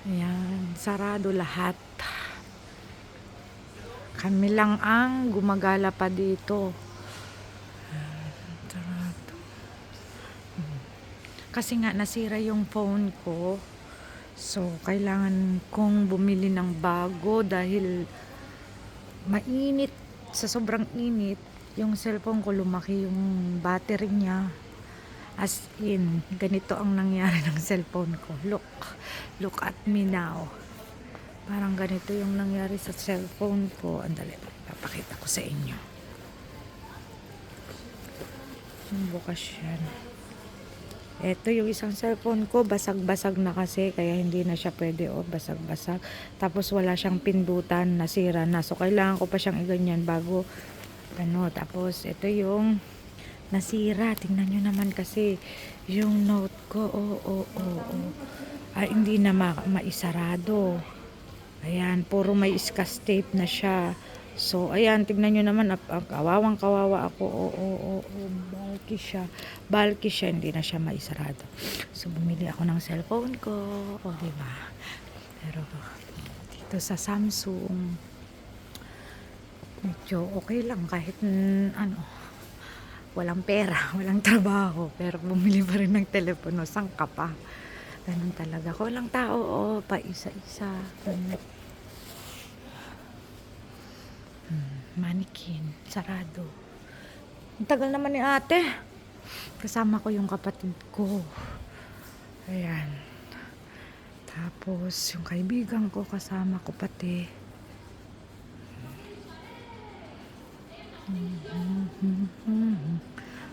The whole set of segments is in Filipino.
Ayan, sarado lahat. Kami lang ang gumagala pa dito. Sarado. Kasi nga nasira yung phone ko. So, kailangan kong bumili ng bago dahil mainit. Sa sobrang init, yung cellphone ko lumaki yung battery niya. As in, ganito ang nangyari ng cellphone ko. Look at me now. Parang ganito yung nangyari sa cellphone ko. Andali, papakita ko sa inyo. Yung bukas yan. Ito yung isang cellphone ko, basag-basag na kasi, kaya hindi na siya pwede, basag-basag. Tapos wala siyang pindutan, nasira na. So, kailangan ko pa siyang iganyan bago, tapos ito yung nasira. Tingnan nyo naman kasi yung note ko, hindi na maisarado. Ayan, puro may iskas tape na siya. So, ayan, tignan nyo naman, kawawang kawawa ako. Bulky siya, hindi na siya maisarado. So, bumili ako ng cellphone ko. Diba? Pero, dito sa Samsung, medyo okay lang kahit, walang pera, walang trabaho. Pero, bumili pa rin ng telepono. Sang ka pa? Ganun talaga. Walang tao, pa isa-isa. Manikin, sarado. Ang tagal naman ni ate. Kasama ko yung kapatid ko. Ayan. Tapos, yung kaibigan ko, kasama ko pati.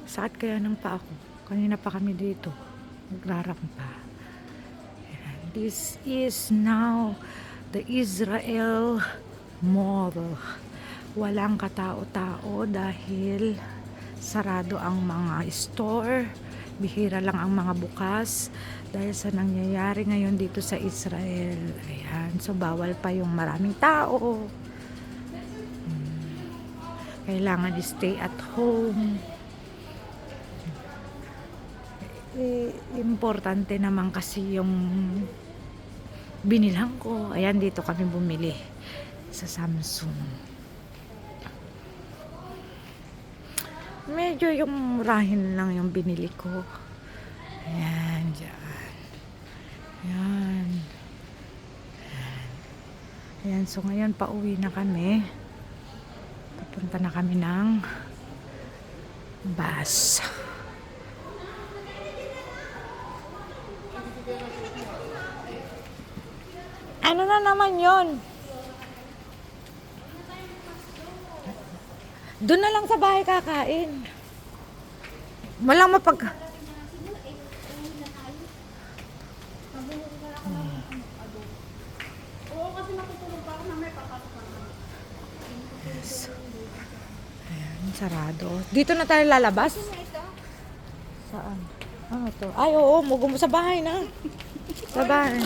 Sakit kaya ng paa ko. Kanina pa kami dito. Nagrarampa. Ayan. This is now the Israel Mall. Walang katao-tao dahil sarado ang mga store. Bihira lang ang mga bukas dahil sa nangyayari ngayon dito sa Israel. Ayan. So, bawal pa yung maraming tao. Kailangan stay at home. Importante naman kasi yung binilhan ko. Ayan, dito kami bumili sa Samsung. Medyo yung murahin lang yung binili ko. Ayan, dyan. Ayan. Ayan, so ngayon pauwi na kami. Papunta na kami ng bus. Ano na naman yon? Doon na lang sa bahay kakain. Walang Yes. Ayan, sarado. Dito na tayo lalabas? Saan? Ano to? Ay, oo, mugo sa bahay na. Sa bahay.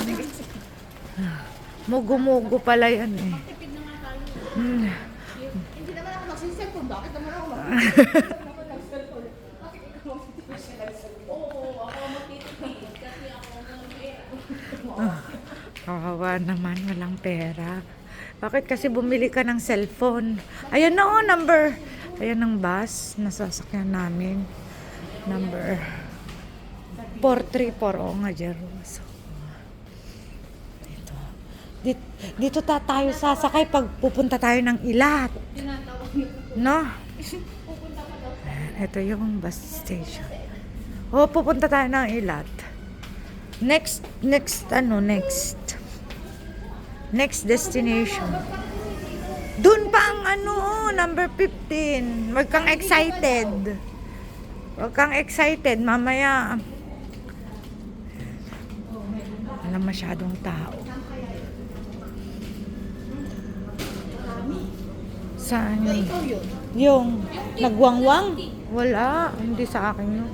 Mugo-mugo pala yan eh. Hindi naman ako nagsiselfon. Bakit naman ako Oo, ako magtitipid kasi ako Kawawa naman, walang pera. Bakit kasi bumili ka ng cellphone? Ayan na number. Ayan ang bus na sasakyan namin. Number 434. Oo nga, Jeros. Dito tayo sasakay pag pupunta tayo ng Ilat. No? Ito yung bus station. Pupunta tayo ng Ilat. Next destination. Doon pa ang number 15. Huwag kang excited. Mamaya walang masyadong tao. Saan yun? Yung nagwangwang? Wala. Hindi sa akin yun.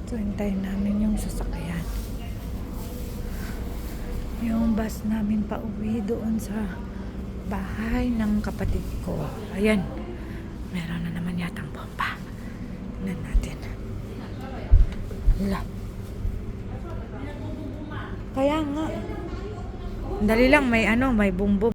So, hintayin namin yung sasakyan. Yung bus namin pauwi doon sa bahay ng kapatid ko. Ayan. Meron na naman yatang bomba. Tignan natin. Wala. Kaya nga. Dali lang, may ano, may bumbum.